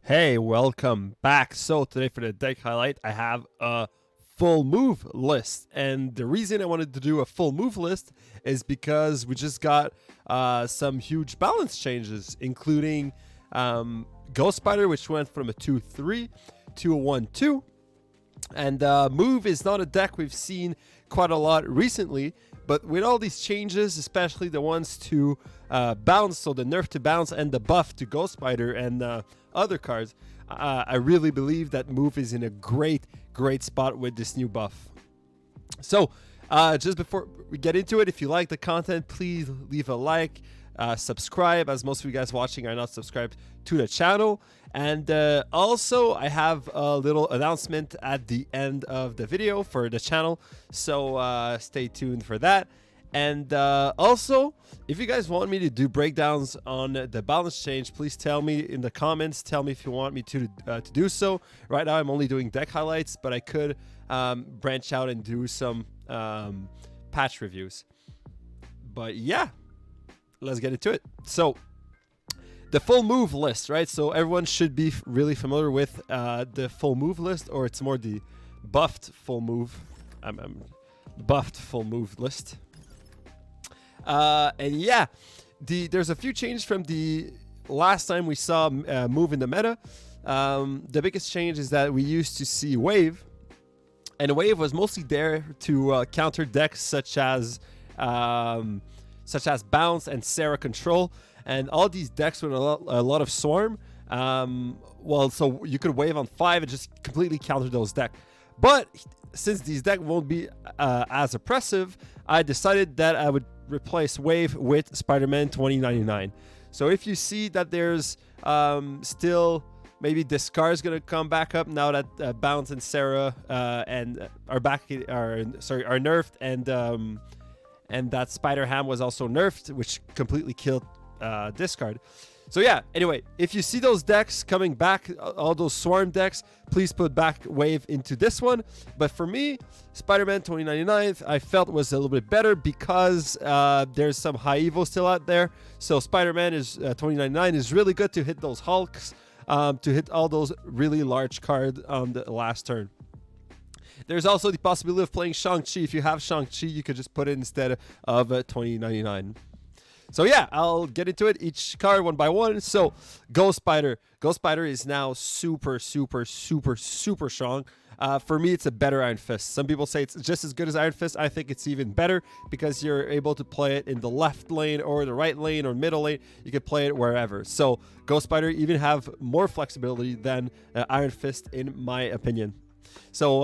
Hey, welcome back. So today for the deck highlight, I have a full move list. And the reason I wanted to do a full move list is because we just got some huge balance changes, including Ghost Spider, which went from a 2-3 to a 1-2. And move is not a deck we've seen quite a lot recently, but with all these changes, especially the ones to bounce, so the nerf to bounce and the buff to Ghost Spider and other cards, I really believe that move is in a great spot with this new buff. So just before we get into it, if you like the content, please leave a like, subscribe, as most of you guys watching are not subscribed to the channel. And also, I have a little announcement at the end of the video for the channel, so stay tuned for that. And also, if you guys want me to do breakdowns on the balance change, please tell me in the comments. Tell me if you want me to do so. Right now, I'm only doing deck highlights, but I could branch out and do some patch reviews. But yeah, let's get into it. So the full move list, right? So everyone should be really familiar with the full move list, or it's more the buffed full move. Buffed full move list. And yeah, there's a few changes from the last time we saw move in the meta. The biggest change is that we used to see wave, and wave was mostly there to counter decks such as bounce and Sarah control, and all these decks with a lot of swarm. Well, so you could wave on 5 and just completely counter those decks. But since these decks won't be as oppressive, I decided that I would replace wave with Spider-Man 2099. So if you see that there's still maybe discard's gonna come back up now that bounce and Sarah are nerfed, and that Spider Ham was also nerfed, which completely killed discard. So yeah, anyway, if you see those decks coming back, all those swarm decks, please put back wave into this one. But for me, Spider-Man 2099 I felt was a little bit better because there's some high evo still out there. So Spider-Man is 2099 is really good to hit those Hulks, to hit all those really large cards on the last turn. There's also the possibility of playing Shang-Chi. If you have Shang-Chi, you could just put it instead of 2099. So yeah, I'll get into it, each card one by one. So Ghost Spider. Ghost Spider is now super strong. For me, it's a better Iron Fist. Some people say it's just as good as Iron Fist. I think it's even better because you're able to play it in the left lane or the right lane or middle lane. You can play it wherever. So Ghost Spider even have more flexibility than Iron Fist, in my opinion. So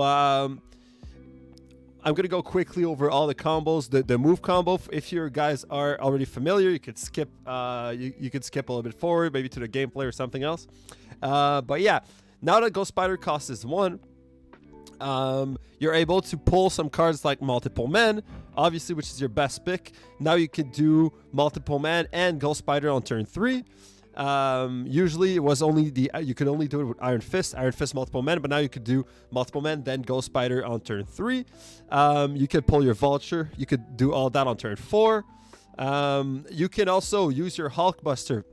I'm going to go quickly over all the combos. The move combo, if your guys are already familiar, you could skip you could skip a little bit forward, maybe to the gameplay or something else. But yeah, now that Ghost Spider costs 1, you're able to pull some cards like Multiple Man, obviously, which is your best pick. Now you could do Multiple Man and Ghost Spider on turn 3. Usually it was only you could only do it with Iron Fist Multiple Men, but now you could do Multiple Men, then Ghost Spider on turn 3. You could pull your Vulture, you could do all that on turn 4. You can also use your Hulkbuster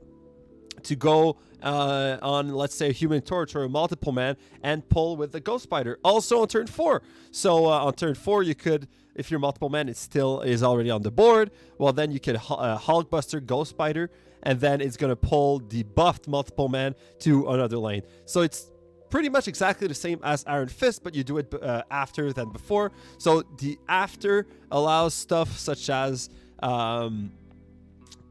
to go on, let's say, a Human Torch or a Multiple Man and pull with the Ghost Spider also on turn 4. So on turn 4 you could, if your Multiple Man is already on the board, well then you could Hulkbuster Ghost Spider, and then it's going to pull the buffed Multiple Man to another lane. So it's pretty much exactly the same as Iron Fist, but you do it after than before. So the after allows stuff such as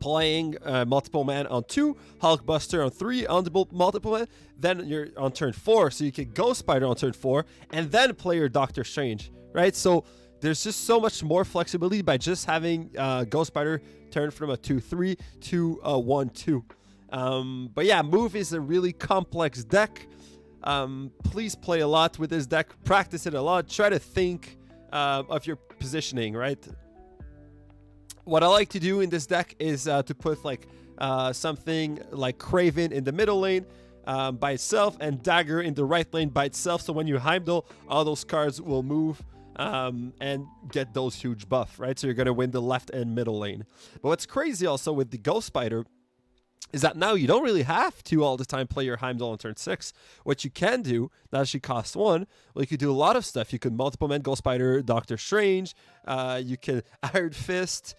playing Multiple Man on 2, Hulkbuster on 3, on the Multiple Man, then you're on turn 4, so you can Ghost Spider on turn 4, and then play your Doctor Strange, right? So there's just so much more flexibility by just having Ghost Spider turn from a 2-3 to a 1-2. But yeah, move is a really complex deck. Please play a lot with this deck, practice it a lot, try to think of your positioning, right? What I like to do in this deck is to put like something like Craven in the middle lane by itself and Dagger in the right lane by itself, so when you Heimdall, all those cards will move and get those huge buff, right? So you're going to win the left and middle lane. But what's crazy also with the Ghost Spider is that now you don't really have to all the time play your Heimdall on turn 6. What you can do, now that she costs 1, well, you could do a lot of stuff. You could multiple man Ghost Spider, Doctor Strange. You can Iron Fist,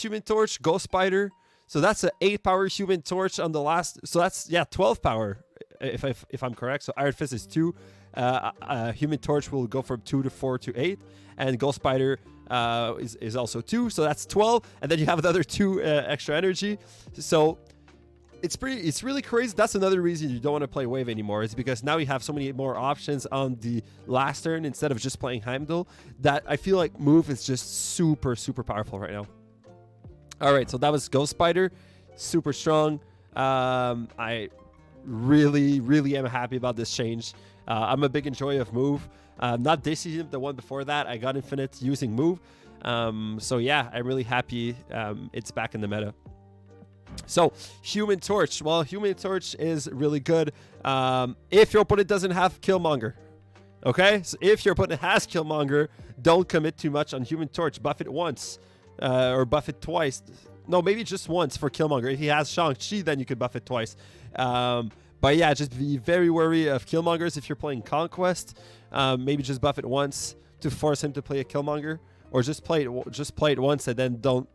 Human Torch, Ghost Spider. So that's an 8 power Human Torch on the last. So that's, yeah, 12 power, if I'm correct. So Iron Fist is 2. Human Torch will go from 2 to 4 to 8. And Ghost Spider is also 2. So that's 12. And then you have another 2 extra energy. So it's really crazy. That's another reason you don't want to play Wave anymore, is because now you have so many more options on the last turn instead of just playing Heimdall, that I feel like move is just super powerful right now. All right, so that was Ghost Spider, super strong. I really am happy about this change. I'm a big enjoyer of move. Not this season, the one before that, I got Infinite using move. So yeah, I'm really happy it's back in the meta. So, Human Torch. Well, Human Torch is really good if your opponent doesn't have Killmonger. Okay? So, if your opponent has Killmonger, don't commit too much on Human Torch. Buff it once or buff it twice. No, maybe just once for Killmonger. If he has Shang-Chi, then you could buff it twice. But yeah, just be very wary of Killmongers if you're playing Conquest. Maybe just buff it once to force him to play a Killmonger. Or just play it once and then don't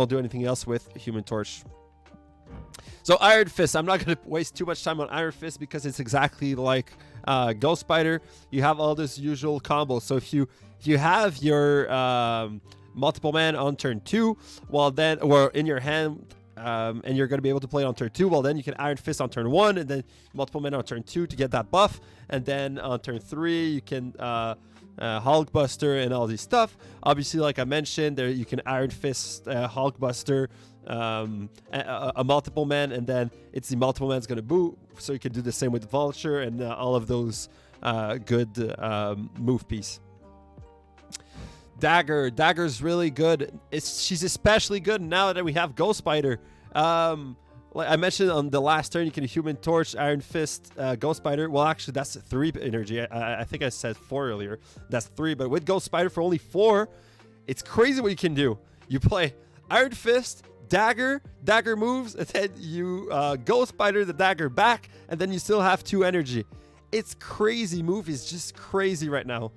do anything else with Human Torch. So Iron Fist, I'm not going to waste too much time on Iron Fist because it's exactly like Ghost Spider. You have all this usual combos. So if you have your multiple man on turn 2, well then, or in your hand, and you're going to be able to play it on turn 2, well then you can Iron Fist on turn 1 and then multiple man on turn 2 to get that buff, and then on turn 3 you can Hulkbuster and all these stuff. Obviously, like I mentioned, there you can Iron Fist, Hulkbuster, a multiple man, and then it's the multiple man's going to boot. So you can do the same with Vulture and all of those good move piece. Dagger's really good. She's especially good now that we have Ghost Spider. Like I mentioned on the last turn, you can Human Torch, Iron Fist, Ghost Spider. Well, actually, that's 3 energy. I think I said 4 earlier. That's 3, but with Ghost Spider for only 4, it's crazy what you can do. You play Iron Fist, Dagger moves, and then you Ghost Spider the Dagger back, and then you still have 2 energy. It's crazy. Move is just crazy right now.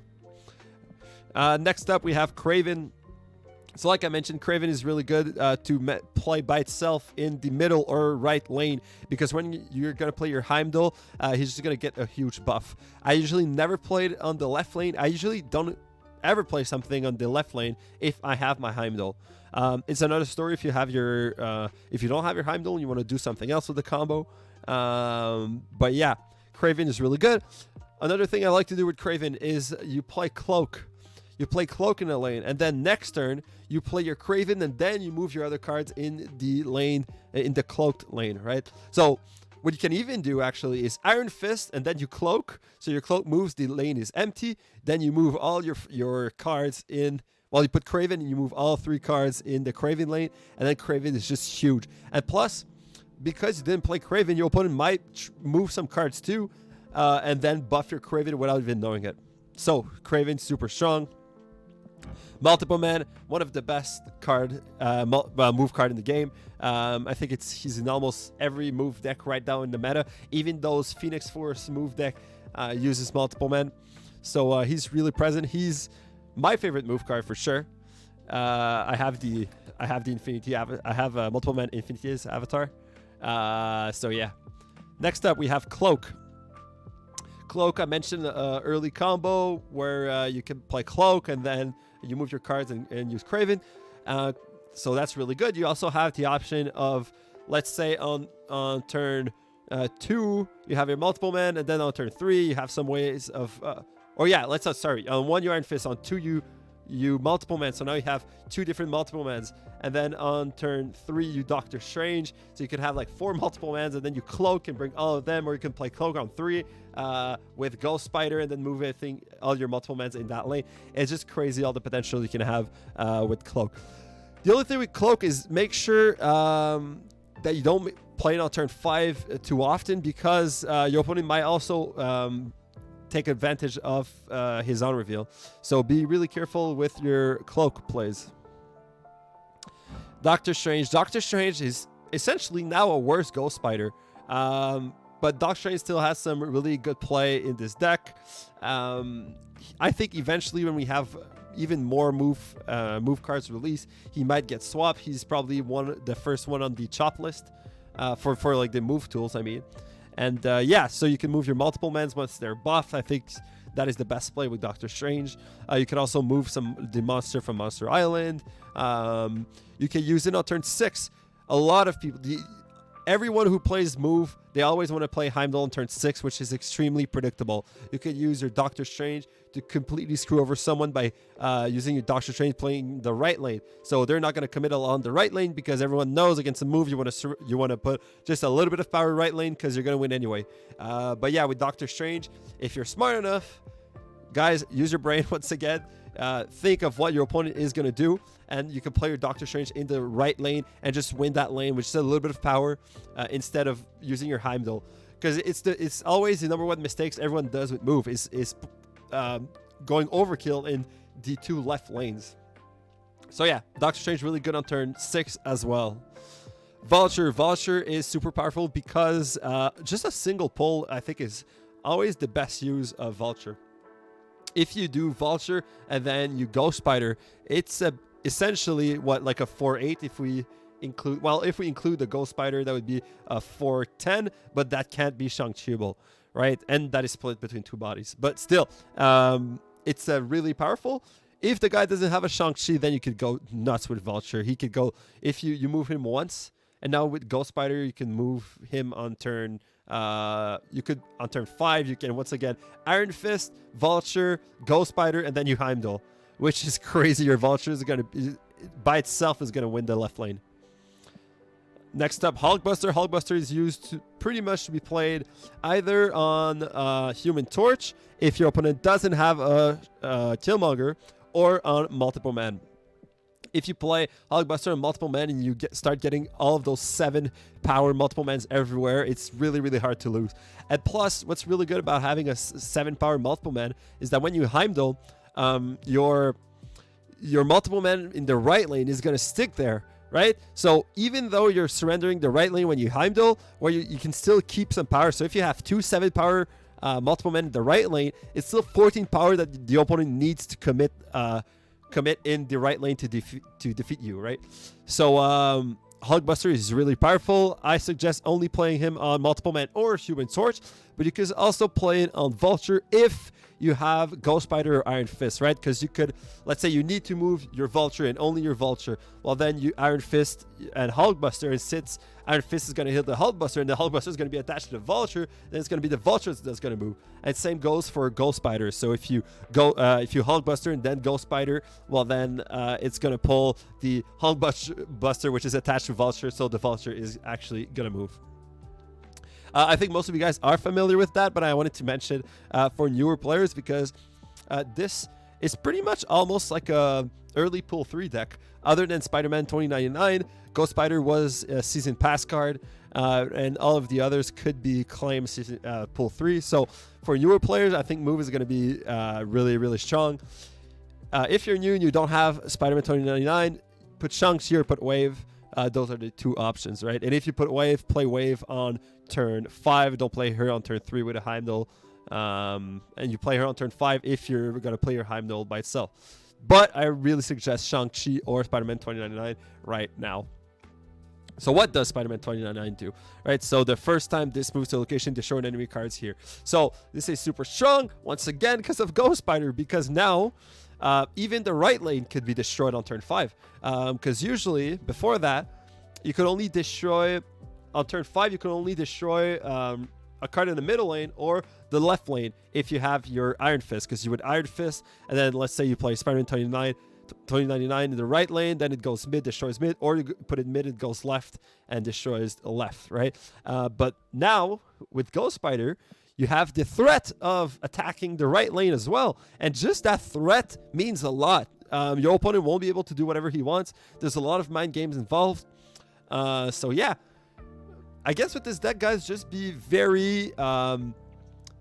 Next up, we have Kraven. So like I mentioned, Kraven is really good to play by itself in the middle or right lane, because when you're going to play your Heimdall, he's just going to get a huge buff. I usually never play it on the left lane. I usually don't ever play something on the left lane if I have my Heimdall. It's another story if you have your if you don't have your Heimdall and you want to do something else with the combo. But yeah, Kraven is really good. Another thing I like to do with Kraven is you play Cloak. You play Cloak in the lane, and then next turn, you play your Kraven, and then you move your other cards in the lane, in the cloaked lane, right? So what you can even do, actually, is Iron Fist, and then you Cloak. So your Cloak moves, the lane is empty. Then you move all your cards in. Well, you put Kraven, and you move all 3 cards in the Kraven lane, and then Kraven is just huge. And plus, because you didn't play Kraven, your opponent might move some cards too, and then buff your Kraven without even knowing it. So Kraven, super strong. Multiple Man, one of the best move card in the game. I think he's in almost every move deck right now in the meta. Even those Phoenix Force move deck uses Multiple Man, so he's really present. He's my favorite move card for sure. I have the Infinity. I have Multiple Man Infinity's avatar. So yeah. Next up, we have Cloak. Cloak, I mentioned early combo where you can play Cloak and then you move your cards and use Kraven. So that's really good. You also have the option of, let's say on turn 2, you have your Multiple Man, and then on turn 3, you have some ways of, on 1 you Iron Fist, on 2 you Multiple Man. So now you have 2 different Multiple Mans. And then on turn 3, you Doctor Strange. So you could have like 4 Multiple Mans, and then you Cloak and bring all of them, or you can play Cloak on 3 with Ghost Spider and then move all your Multiple Mans in that lane. It's just crazy all the potential you can have with Cloak. The only thing with Cloak is make sure that you don't play it on turn 5 too often, because your opponent might also take advantage of his on reveal. So be really careful with your Cloak plays. Doctor Strange. Doctor Strange is essentially now a worse Ghost Spider. But Doctor Strange still has some really good play in this deck. I think eventually when we have even more move cards released, he might get swapped. He's probably the first one on the chop list for like the move tools, I mean. And yeah, so you can move your multiple mans once they're buffed. I think that is the best play with Doctor Strange. You can also move the monster from Monster Island. You can use it on turn 6. A lot of people, everyone who plays move, they always want to play Heimdall on turn 6, which is extremely predictable. You can use your Doctor Strange to completely screw over someone by using your Doctor Strange playing the right lane. So they're not going to commit on the right lane because everyone knows against a move you want to put just a little bit of power right lane because you're going to win anyway. But yeah, with Doctor Strange, if you're smart enough, guys, use your brain once again. Think of what your opponent is going to do, and you can play your Doctor Strange in the right lane and just win that lane with just a little bit of power instead of using your Heimdall. Because it's always the number one mistakes everyone does with move is going overkill in the 2 left lanes. So yeah, Doctor Strange really good on turn 6 as well. Vulture is super powerful because just a single pull I think is always the best use of Vulture. If you do Vulture and then you Ghost Spider, it's essentially what, like a 4-8 if we include, well, if we include the Ghost Spider, that would be a 4-10, but that can't be Shang-Chi-able, right? And that is split between 2 bodies. But still, it's really powerful. If the guy doesn't have a Shang-Chi, then you could go nuts with Vulture. He could go, if you move him once, and now with Ghost Spider, you can move him on turn on turn 5, you can once again Iron Fist, Vulture, Ghost Spider, and then you Heimdall, which is crazy. Your Vulture is going to, by itself, is going to win the left lane. Next up, Hulkbuster. Hulkbuster is used to pretty much to be played either on Human Torch, if your opponent doesn't have a Killmonger, or on multiple man. If you play Hulkbuster on multiple men and you start getting all of those 7 power multiple mans everywhere, it's really, really hard to lose. And plus, what's really good about having a 7 power multiple man is that when you Heimdall, your multiple man in the right lane is going to stick there, right? So even though you're surrendering the right lane when you Heimdall, where you can still keep some power. So if you have 2 7 power multiple men in the right lane, it's still 14 power that the opponent needs to commit in the right lane to defeat you, right? So Hulkbuster is really powerful. I suggest only playing him on multiple man or Human Torch, but you can also play it on Vulture if you have Ghost Spider or Iron Fist, right? Because you could, let's say you need to move your Vulture and only your Vulture. Well, then you Iron Fist and Hulkbuster, and since Iron Fist is going to hit the Hulkbuster and the Hulkbuster is going to be attached to the Vulture, then it's going to be the Vulture that's going to move. And same goes for Ghost Spider. So if you Hulkbuster and then Ghost Spider, well then it's going to pull the Hulkbuster, which is attached to Vulture, so the Vulture is actually going to move. I think most of you guys are familiar with that, but I wanted to mention for newer players because this is pretty much almost like a early Pool 3 deck. Other than Spider-Man 2099, Ghost Spider was a Season Pass card, and all of the others could be claimed season, Pool 3. So for newer players, I think move is going to be really, really strong. If you're new and you don't have Spider-Man 2099, put Shang-Chi or put Wave. Those are the 2 options, right? And if you put Wave, play Wave on turn 5. Don't play her on turn 3 with a Heimdall. And you play her on turn 5 if you're going to play your Heimdall by itself. But I really suggest Shang-Chi or Spider-Man 2099 right now. So what does Spider-Man 2099 do? Right, so the first time this moves to location, destroy enemy cards here. So this is super strong, once again, because of Ghost Spider, because now even the right lane could be destroyed on turn 5. Because usually, before that, you could only destroy, on turn 5, you can only destroy a card in the middle lane or the left lane if you have your Iron Fist. Because you would Iron Fist, and then let's say you play Spider-Man 2099 in the right lane, then it goes mid, destroys mid, or you put it mid, it goes left and destroys the left, right? But now, with Ghost Spider, you have the threat of attacking the right lane as well. And just that threat means a lot. Your opponent won't be able to do whatever he wants. There's a lot of mind games involved. So yeah, I guess with this deck, guys, just be very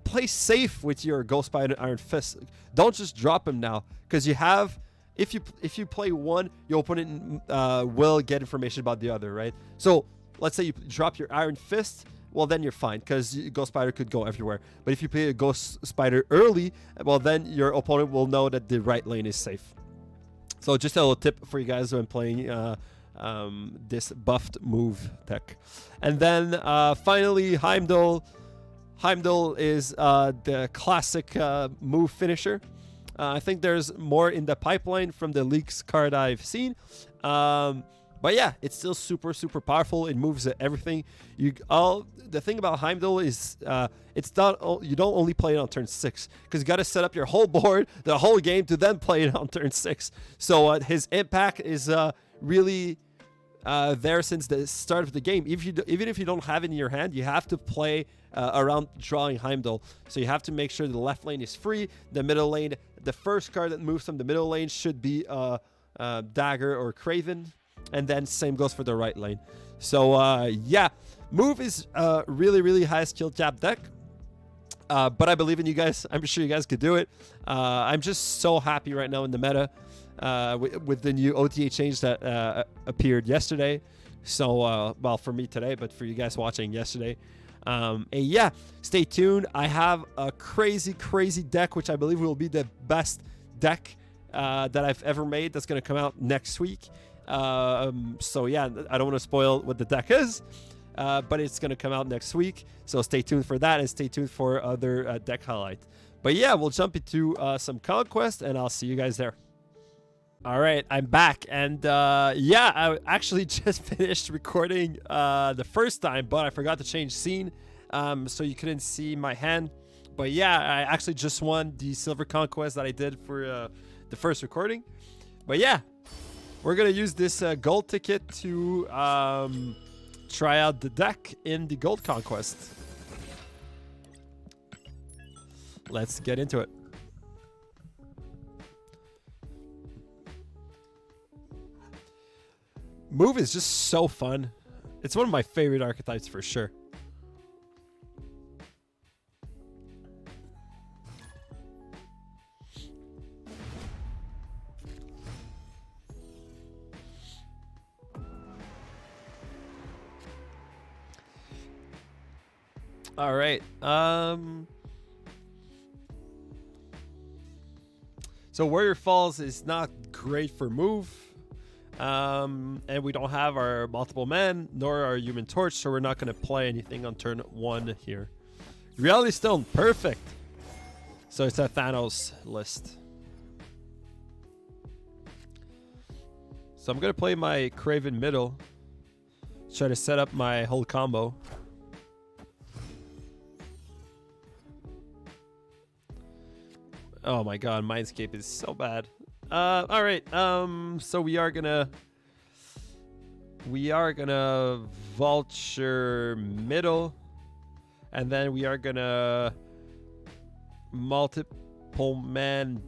play safe with your Ghost Spider and Iron Fist. Don't just drop him now, because you have, if you play one, your opponent will get information about the other, right? So let's say you drop your Iron Fist, well, then you're fine, because Ghost Spider could go everywhere. But if you play a Ghost Spider early, well, then your opponent will know that the right lane is safe. So just a little tip for you guys when playing this buffed move deck. And then finally, Heimdall. Heimdall is the classic move finisher. I think there's more in the pipeline from the leaks card I've seen. But yeah, it's still super, super powerful. It moves everything. The thing about Heimdall is it's not, you don't only play it on turn 6, because you got to set up your whole board, the whole game, to then play it on turn 6. So his impact is really there since the start of the game. Even if you don't have it in your hand, you have to play around drawing Heimdall. So you have to make sure the left lane is free. The middle lane, the first card that moves from the middle lane should be Dagger or Craven. And then same goes for the right lane. So yeah, move is really, really high skill cap deck. But I believe in you guys. I'm sure you guys could do it. I'm just so happy right now in the meta with the new OTA change that appeared yesterday. So, well, for me today, but for you guys watching yesterday. And yeah, stay tuned. I have a crazy, crazy deck, which I believe will be the best deck that I've ever made. That's going to come out next week. So yeah, I don't want to spoil what the deck is, but it's going to come out next week. So stay tuned for that, and stay tuned for other deck highlight. But yeah, we'll jump into some conquest, and I'll see you guys there. All right, I'm back, and yeah, I actually just finished recording the first time, but I forgot to change scene, so you couldn't see my hand. But yeah, I actually just won the silver conquest that I did for the first recording. But yeah, we're gonna use this gold ticket to try out the deck in the gold conquest. Let's get into it. Move is just so fun. It's one of my favorite archetypes for sure. All right. So Warrior Falls is not great for move. And we don't have our multiple men, nor our Human Torch, so we're not going to play anything on turn 1 here. Reality Stone, perfect. So it's a Thanos list. So I'm going to play my Craven middle. Try to set up my whole combo. Oh my god, Mindscape is so bad. All right. So we are gonna Vulture middle, and then we are gonna multiple man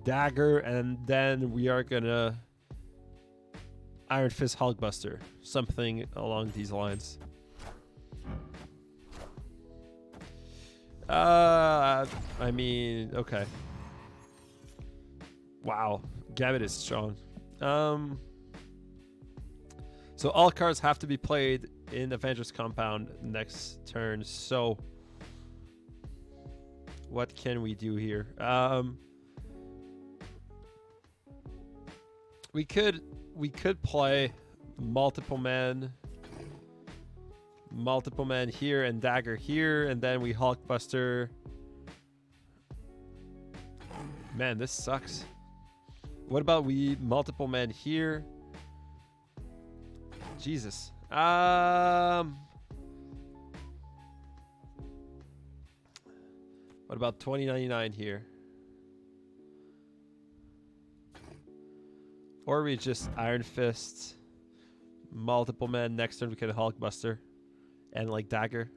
Dagger, and then we are gonna Iron Fist Hulkbuster, something along these lines. I mean, okay. Wow, Gambit is strong. So all cards have to be played in Avengers Compound next turn. So what can we do here? We could play multiple man here and Dagger here, and then we Hulkbuster. Man, this sucks. What about we multiple men here? Jesus. What about 2099 here? Or we just Iron Fist, multiple men. Next turn we can Hulkbuster and like Dagger.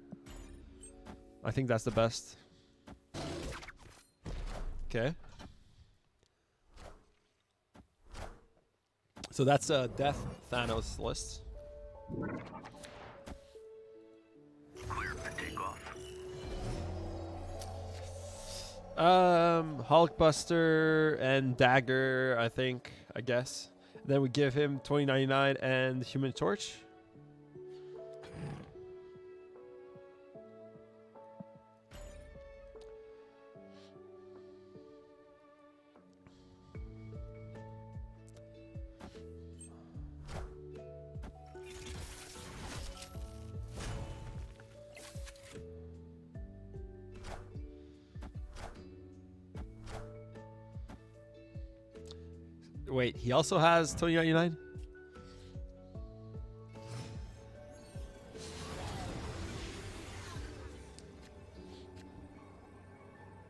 I think that's the best. Okay. So that's a Death Thanos list. Clear for takeoff. Hulkbuster and Dagger, I guess. Then we give him 2099 and Human Torch. Wait, he also has 2099?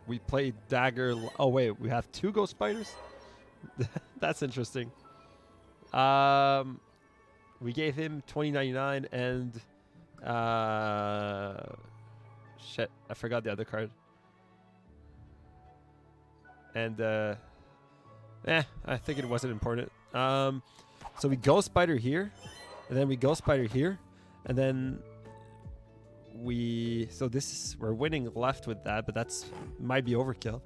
We played Dagger. Oh, wait, we have 2 Ghost Spiders? That's interesting. We gave him 2099 and shit, I forgot the other card. And I think it wasn't important. So we Ghost Spider here, and then we Ghost Spider here, and then so this is, we're winning left with that, but that's might be overkill.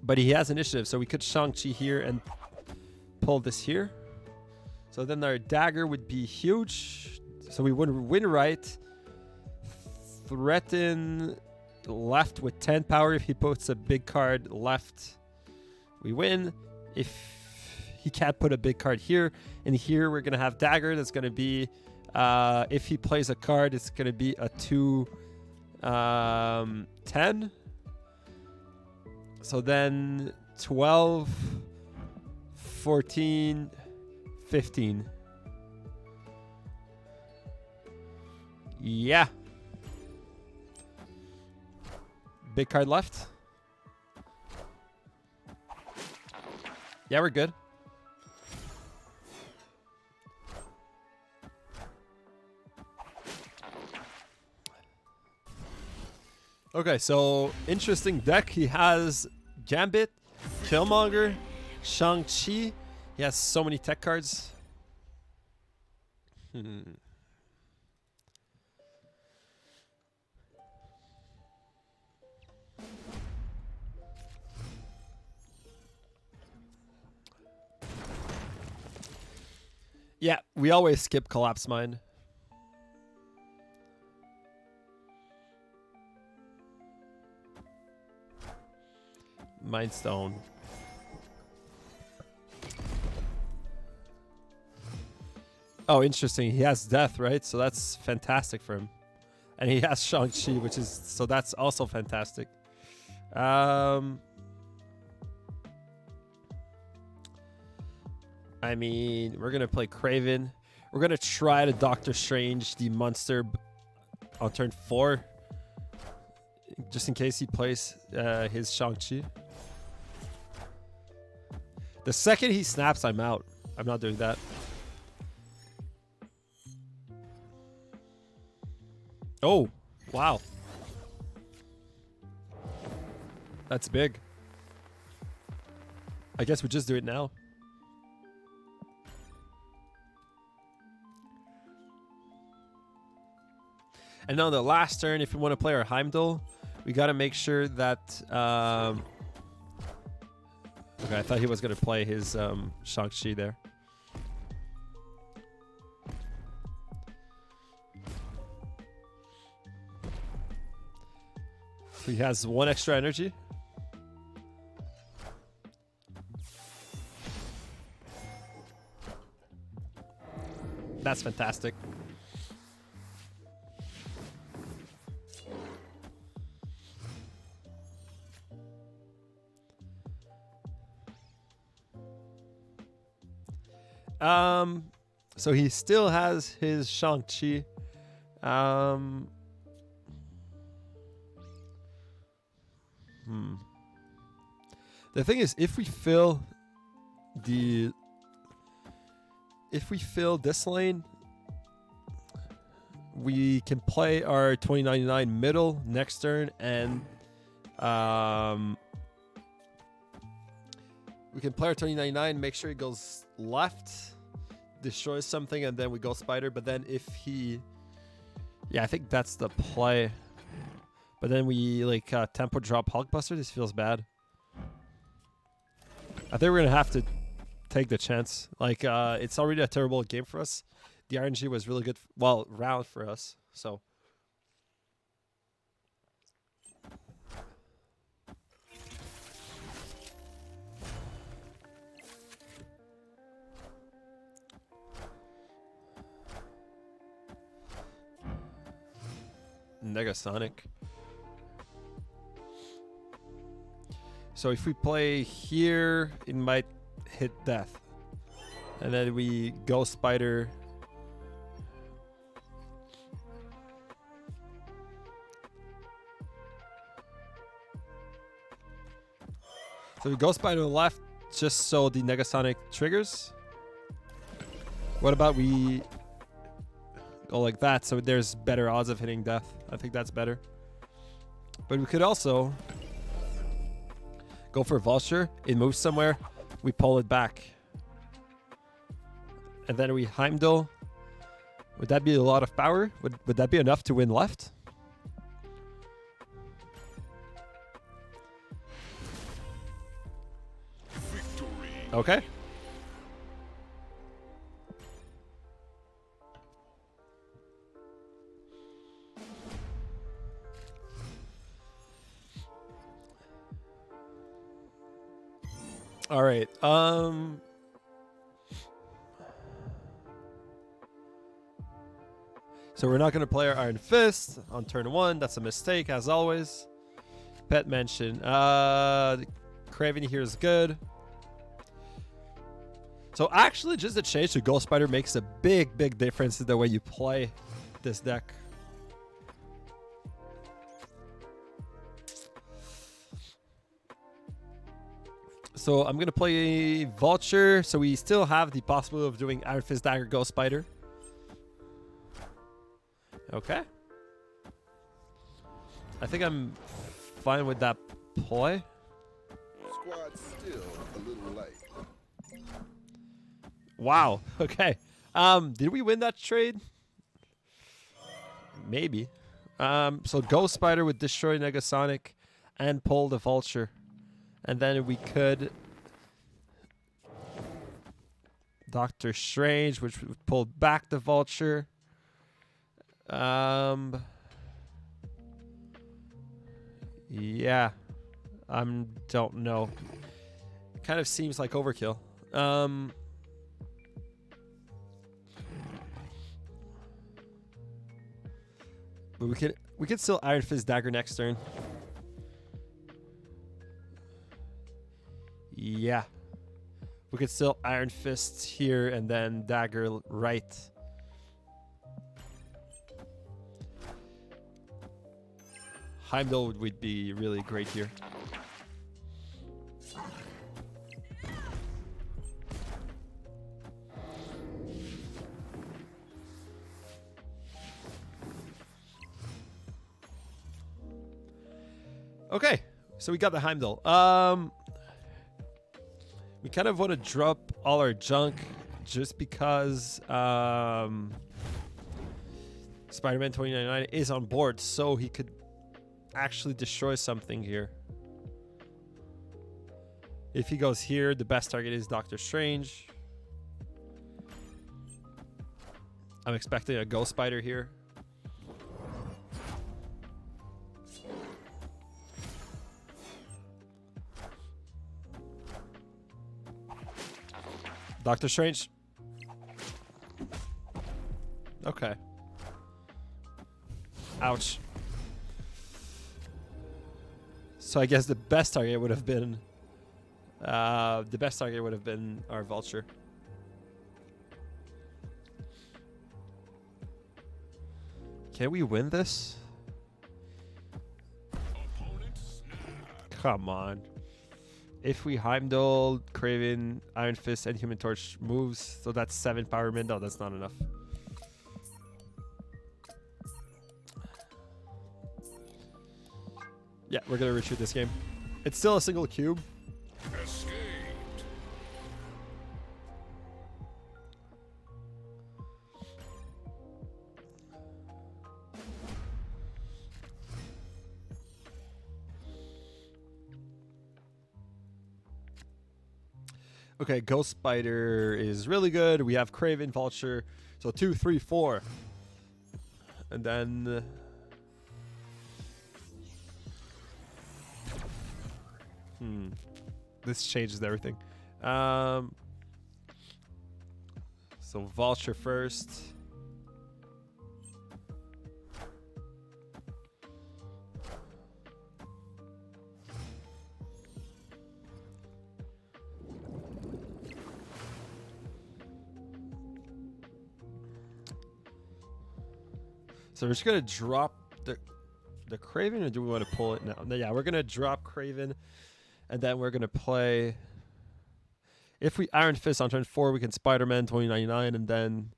But he has initiative, so we could Shang-Chi here and pull this here. So then our dagger would be huge. So we would win right. Threaten left with 10 power. If he puts a big card left, we win. If he can't put a big card here, and here we're going to have dagger. That's going to be, if he plays a card, it's going to be a 2, 10. So then 12, 14, 15. Yeah. Big card left. Yeah, we're good. Okay, so interesting deck. He has Gambit, Killmonger, Shang-Chi. He has so many tech cards. Yeah, we always skip Collapse Mine. Mind Stone. Oh, interesting. He has Death, right? So that's fantastic for him. And he has Shang-Chi, which is, so that's also fantastic. I mean, we're going to play Craven. We're going to try to Doctor Strange the monster on turn 4. Just in case he plays his Shang-Chi. The second he snaps, I'm out. I'm not doing that. Oh, wow. That's big. I guess we just do it now. And on the last turn, if we want to play our Heimdall, we got to make sure that... okay, I thought he was going to play his Shang-Chi there. So he has 1 extra energy. That's fantastic. So he still has his Shang-Chi. The thing is, if we fill this lane, we can play our 2099 middle next turn, and we can play our 2099, make sure he goes left, destroys something, and then we go spider. But then if he... Yeah, I think that's the play. But then we like tempo drop Hulkbuster. This feels bad. I think we're going to have to take the chance. Like, it's already a terrible game for us. The RNG was really good. Well, round for us. So... Negasonic. So if we play here, it might hit death. And then we Ghost Spider. So we Ghost Spider to the left just so the Negasonic triggers. What about we go like that so there's better odds of hitting death? I think that's better. But we could also go for Vulture. It moves somewhere. We pull it back. And then we Heimdall. Would that be a lot of power? Would that be enough to win left? Victory. Okay. All right. So we're not going to play our Iron Fist on turn 1. That's a mistake, as always. Pet mention. Craven here is good. So actually, just the change to Ghost Spider makes a big, big difference in the way you play this deck. So I'm going to play Vulture. So we still have the possibility of doing Iron Fist Dagger Ghost Spider. Okay. I think I'm fine with that play. Squad still a little light. Wow. Okay. Did we win that trade? Maybe. So Ghost Spider would destroy Negasonic and pull the Vulture. And then we could Doctor Strange, which would pull back the Vulture. Yeah. Don't know. Kind of seems like overkill. But we could still Iron Fist Dagger next turn. Yeah. We could still Iron Fist here and then Dagger right. Heimdall would be really great here. Okay, so we got the Heimdall. We kind of want to drop all our junk just because Spider-Man 2099 is on board, so he could actually destroy something here. If he goes here, the best target is Doctor Strange. I'm expecting a Ghost Spider here. Doctor Strange. Okay. Ouch. So I guess the best target would have been our Vulture. Can we win this? Come on. If we Heimdall, Craven, Iron Fist, and Human Torch moves, so that's 7 power mid. No, that's not enough. Yeah, we're gonna retreat this game. It's still a single cube. Escaped. Okay, Ghost Spider is really good. We have Craven, Vulture. So 2, 3, 4. And then... This changes everything. So Vulture first. So we're just gonna drop the Craven, or do we want to pull it now? No, yeah, we're gonna drop Craven, and then we're gonna play. If we Iron Fist on turn 4, we can Spider-Man 2099, and then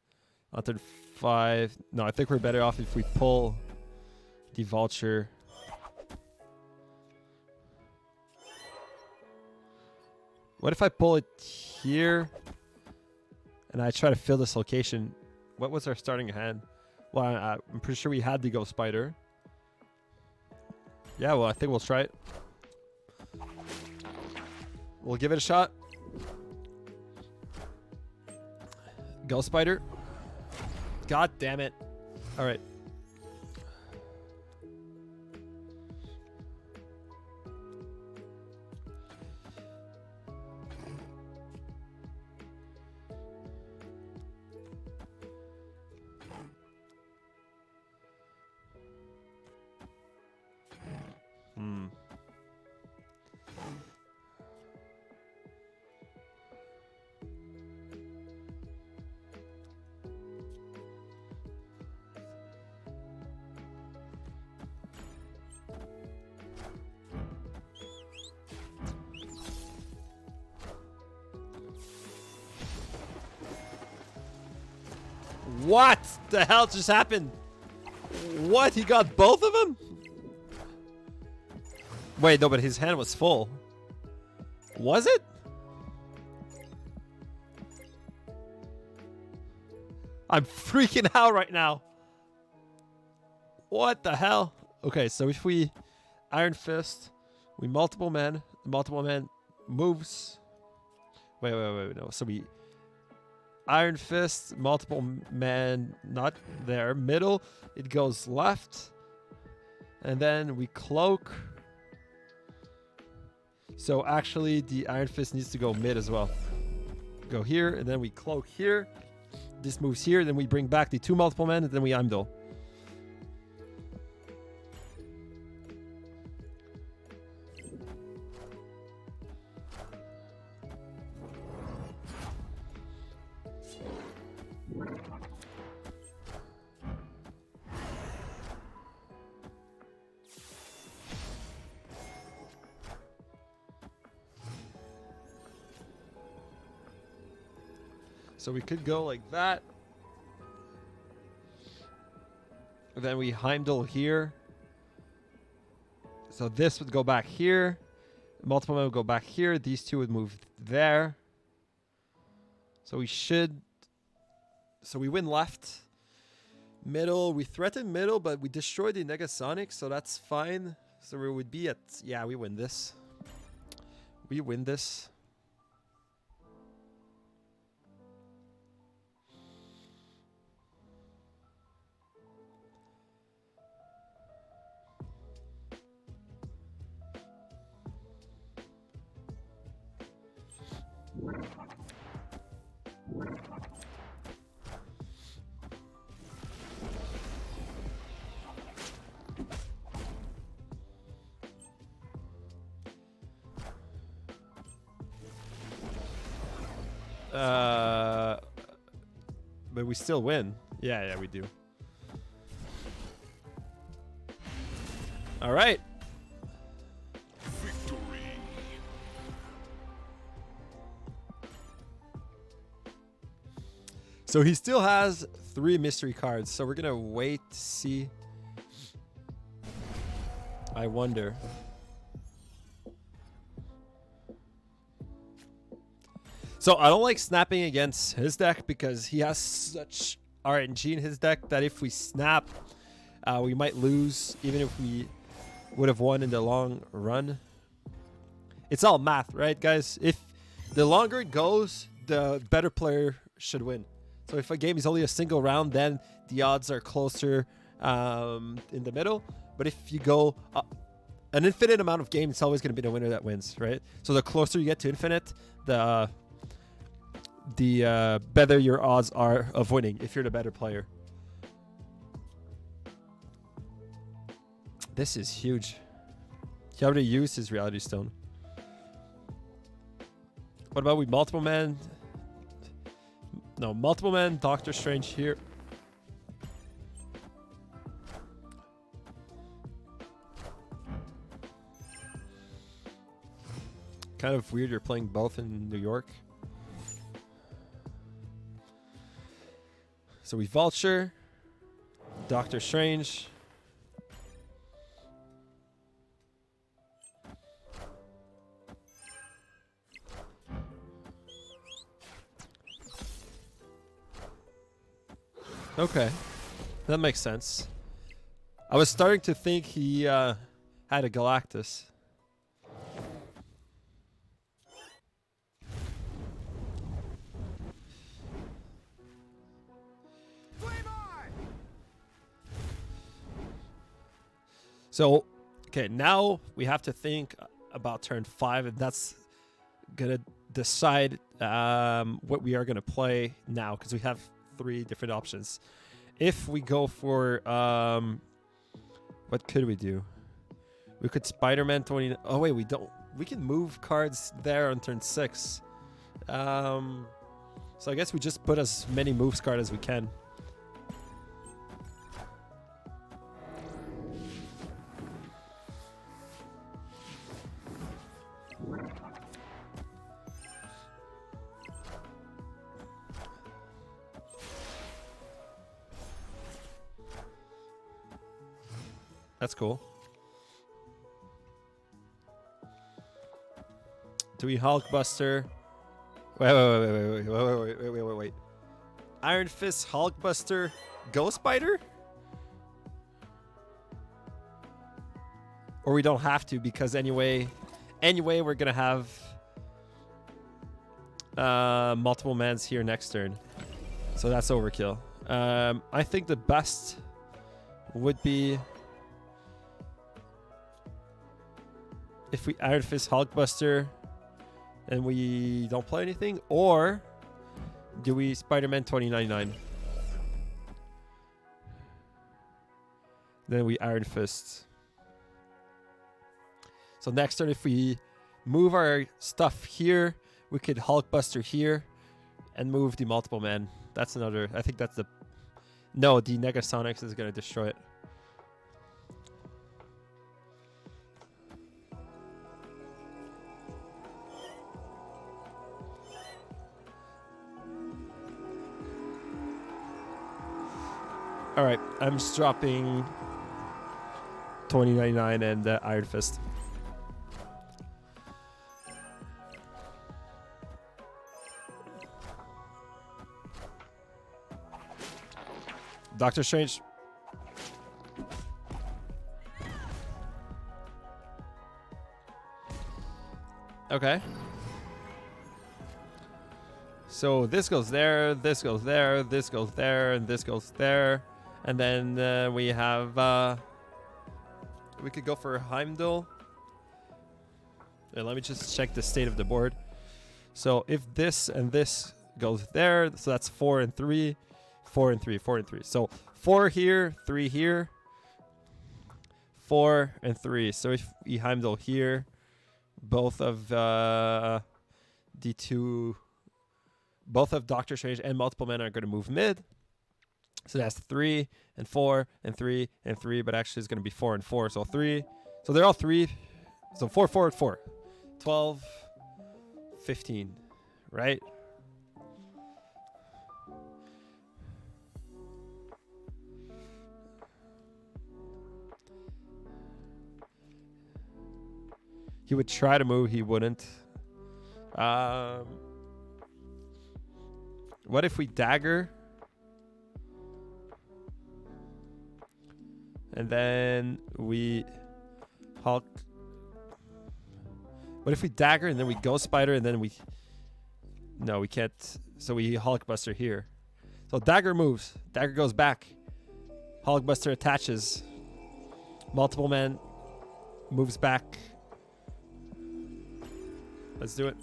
on turn 5. No, I think we're better off if we pull the Vulture. What if I pull it here and I try to fill this location? What was our starting hand? Well, I'm pretty sure we had the Ghost Spider. Yeah, well, I think we'll try it. We'll give it a shot. Ghost Spider. God damn it. All right. What the hell just happened? What? He got both of them? Wait, no, but his hand was full. Was it? I'm freaking out right now. What the hell? Okay, so if we Iron Fist, we multiple man moves. Wait, no. So we Iron Fist, multiple man, not there. Middle, it goes left. And then we cloak. So actually, the Iron Fist needs to go mid as well. Go here, and then we cloak here. This moves here, then we bring back the 2 multiple men, and then we Imdol. So we could go like that. Then we Heimdall here. So this would go back here. Multiple men would go back here. These 2 would move there. So we should... So we win left. Middle. We threaten middle, but we destroyed the Negasonic, so that's fine. So we would be at... Yeah, we win this. We win this. But we still win. Yeah, we do. All right. Victory. So he still has 3 mystery cards. So we're gonna wait to see. I wonder. So I don't like snapping against his deck because he has such RNG in his deck that if we snap, we might lose even if we would have won in the long run. It's all math, right, guys? If the longer it goes, the better player should win. So if a game is only a single round, then the odds are closer in the middle. But if you go an infinite amount of games, it's always going to be the winner that wins, right? So the closer you get to infinite, the better your odds are of winning if you're the better player. This is huge. He already used his Reality Stone. What about we multiple man? No, multiple man, Doctor Strange here. kind of weird you're playing both in New York. So we Vulture, Doctor Strange. Okay, that makes sense. I was starting to think he had a Galactus. So, okay, now we have to think about turn 5, and that's gonna decide what we are gonna play now, because we have 3 different options. If we go for what could we do? We could Spider-Man 20. Oh wait, we don't. We can move cards there on turn 6. So I guess we just put as many moves card as we can. That's cool. Do we Hulkbuster? Wait. Iron Fist, Hulkbuster, Ghost Spider? Or we don't have to, because anyway we're gonna have multiple mans here next turn. So that's overkill. I think the best would be if we Iron Fist Hulkbuster and we don't play anything, or do we Spider-Man 2099? Then we Iron Fist. So next turn, if we move our stuff here, we could Hulkbuster here and move the multiple man. That's another, I think that's the, no, the Negasonics is going to destroy it. All right, I'm just dropping 2099 and Iron Fist. Doctor Strange. Okay. So this goes there, this goes there, this goes there, and this goes there. And then we have... we could go for Heimdall. Let me just check the state of the board. So if this and this goes there, so that's 4 and 3. 4 and 3, 4 and 3. So 4 here, 3 here, 4 and 3. So if we Heimdall here, both of both of Doctor Strange and multiple men are going to move mid. So that's 3 and 4 and 3 and 3, but actually it's going to be 4 and 4. So 3. So they're all 3. So 4, 4 and 4. 12, 15, right? He would try to move, he wouldn't. What if we dagger? And then we Hulk. What if we dagger and then we Ghost Spider and then we... No, we can't. So we Hulkbuster here. So dagger moves. Dagger goes back. Hulkbuster attaches. Multiple man moves back. Let's do it.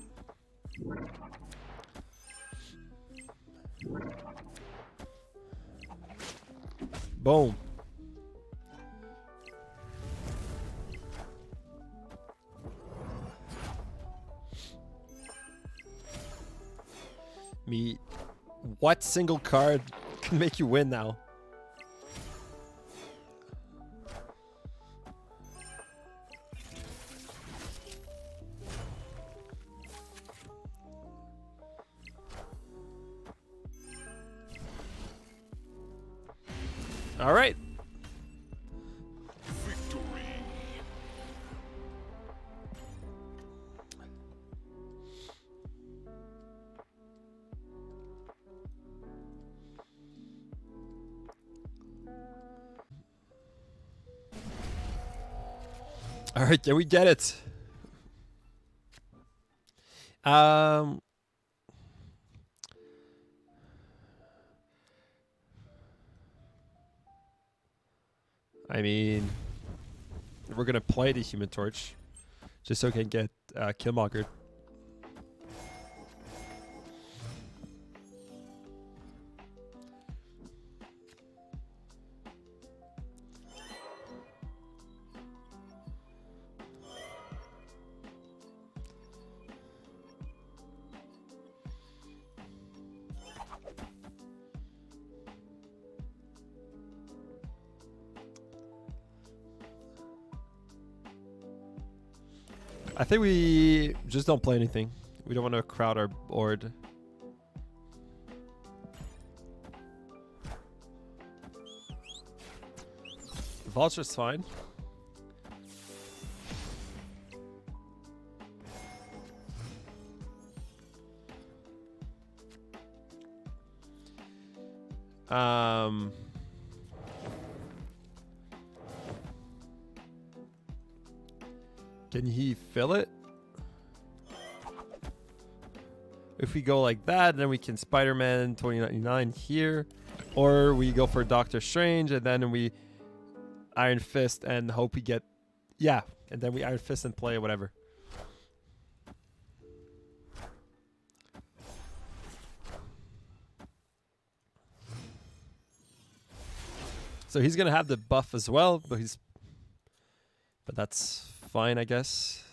Boom. What single card can make you win now? All right. Victory. All right, can we get it? I mean, we're gonna play the Human Torch just so we can get Killmonger. I think we just don't play anything. We don't want to crowd our board. Vulture's fine. Can he fill it? If we go like that, then we can Spider-Man 2099 here. Or we go for Doctor Strange, and then we Iron Fist and hope we get... Yeah, and then we Iron Fist and play whatever. So he's gonna have the buff as well, but that's fine, I guess.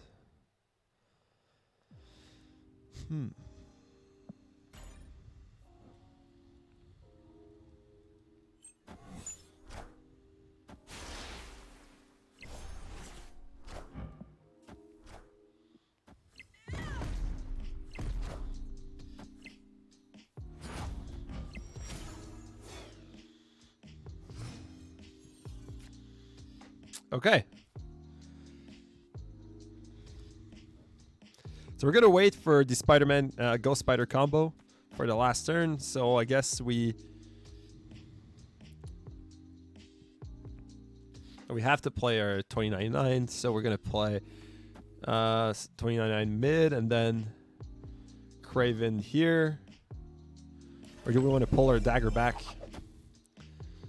Okay. So we're gonna wait for the Spider-Man Ghost Spider combo for the last turn. So I guess we have to play our 2099. So we're gonna play 2099 mid and then Craven here. Or do we want to pull our dagger back?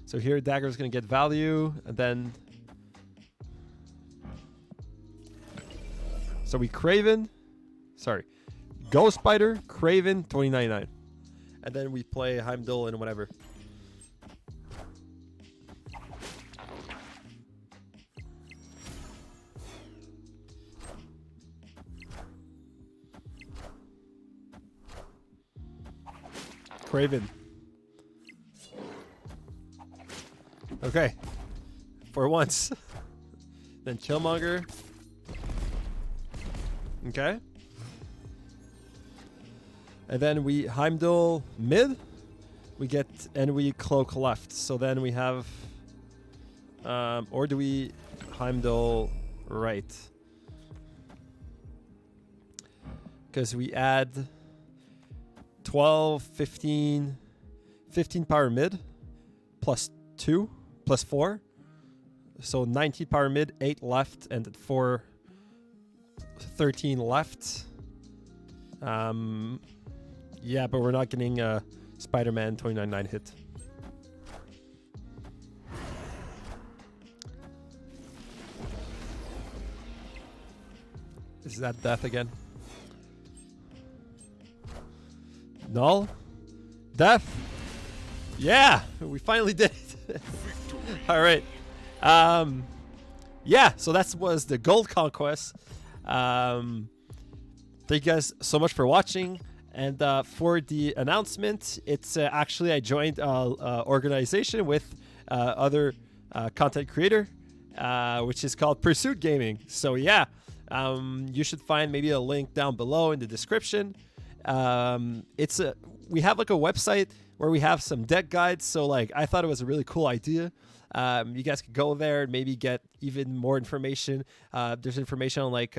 So here dagger is gonna get value, and then so we Craven. Sorry, Ghost Spider, Craven, 2099. And then we play Heimdall and whatever. Craven. Okay. For once. Then Killmonger. Okay. And then we Heimdall mid. We get and we cloak left. So then we have or do we Heimdall right? Because we add 12, 15 power mid plus 2 plus 4. So 19 power mid, 8 left, and 4 13 left. Yeah, but we're not getting a Spider-Man 2099 hit. Is that death again? Null? Death? Yeah, we finally did it. All right. Yeah, so that was the Gold Conquest. Thank you guys so much for watching. And for the announcement, it's actually I joined an organization with other content creator, which is called Pursuit Gaming. So yeah, you should find maybe a link down below in the description. We have like a website where we have some deck guides. So like I thought it was a really cool idea. You guys could go there and maybe get even more information. There's information on like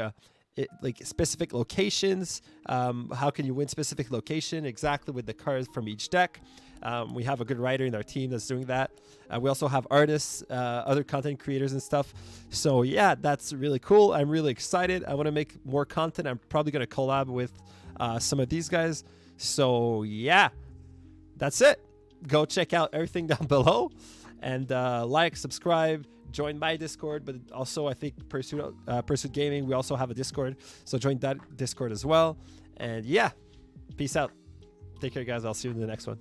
specific locations. How can you win specific location exactly with the cards from each deck? We have a good writer in our team that's doing that. We also have artists, other content creators and stuff. So yeah, that's really cool. I'm really excited. I want to make more content. I'm probably going to collab with some of these guys. So yeah, that's it. Go check out everything down below and like, subscribe, join my Discord, but also I think Pursuit Gaming, we also have a Discord. So join that Discord as well. And yeah, peace out. Take care, guys. I'll see you in the next one.